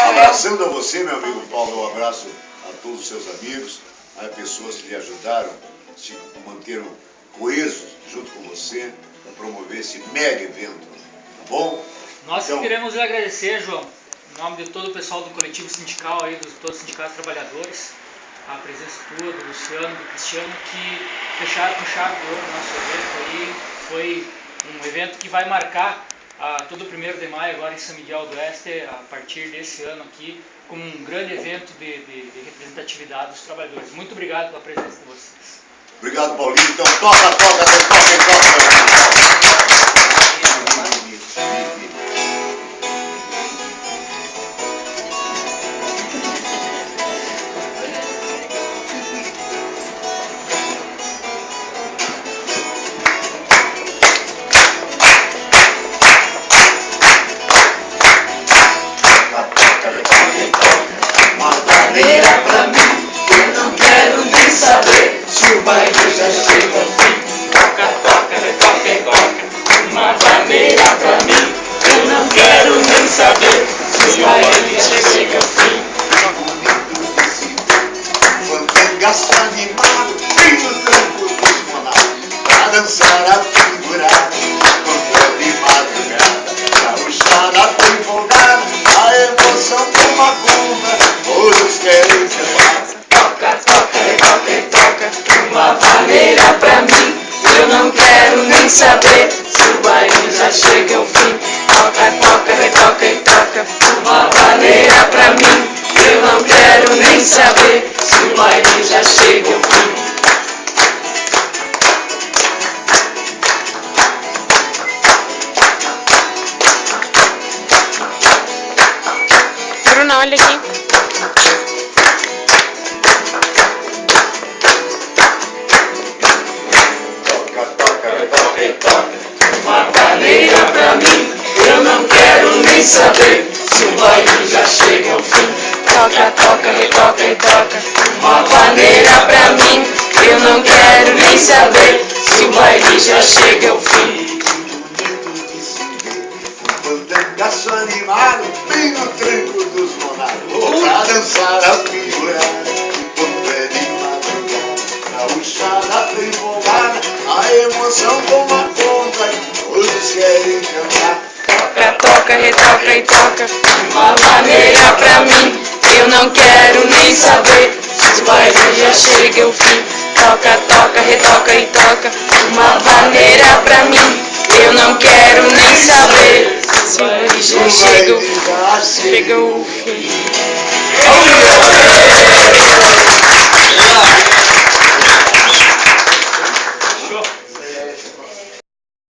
Abraçando a você, meu amigo Paulo, um abraço a todos os seus amigos, a pessoas que lhe ajudaram, se manteram coesos junto com você para promover esse mega evento, tá bom? Nós queremos agradecer, João, em nome de todo o pessoal do coletivo sindical, aí, dos todos os sindicatos trabalhadores, a presença tua, do Luciano, do Cristiano, que fecharam com chave de ouro o nosso evento aí. Foi um evento que vai marcar todo o 1º de maio agora em São Miguel do Oeste, a partir desse ano aqui, como um grande evento de representatividade dos trabalhadores. Muito obrigado pela presença de vocês. Obrigado, Paulinho. Então toca. Pra mim, eu não quero nem saber se o baile já chega ao fim. Toca, retoca e toca. Uma vaneira pra mim, eu não quero nem saber se o baile já chega ao fim. Fandangaço animado, bem no tranco dos monados, pra dançar a figurada, quando é de madrugada, gaúchada tô empolgada, a emoção toma conta. Todos querem cantar. Toca, retoca e toca. Uma vaneira pra mim, eu não quero nem saber se o baile já chega ao fim. Toca, retoca e toca. Uma vaneira pra mim, eu não quero nem saber se o baile já chega ao fim. Bruna, olha aqui. Uma vaneira pra mim, eu não quero nem saber se o baile já chega ao fim. Toca, retoca e toca. Uma vaneira pra mim, eu não quero nem saber se o baile já chega ao fim. Bonito de se ver, um fandangaço animado, bem no tranco dos monados, pra dançar a figurada, quando é de madrugada, gaúchada tô empolgada, a emoção toma conta, todos querem cantar. Toca, retoca e toca. Uma vaneira pra mim, eu não quero nem saber se o baile já chega ao fim. Toca, retoca e toca. Uma vaneira pra mim, eu não quero nem saber se o baile já chega ao fim.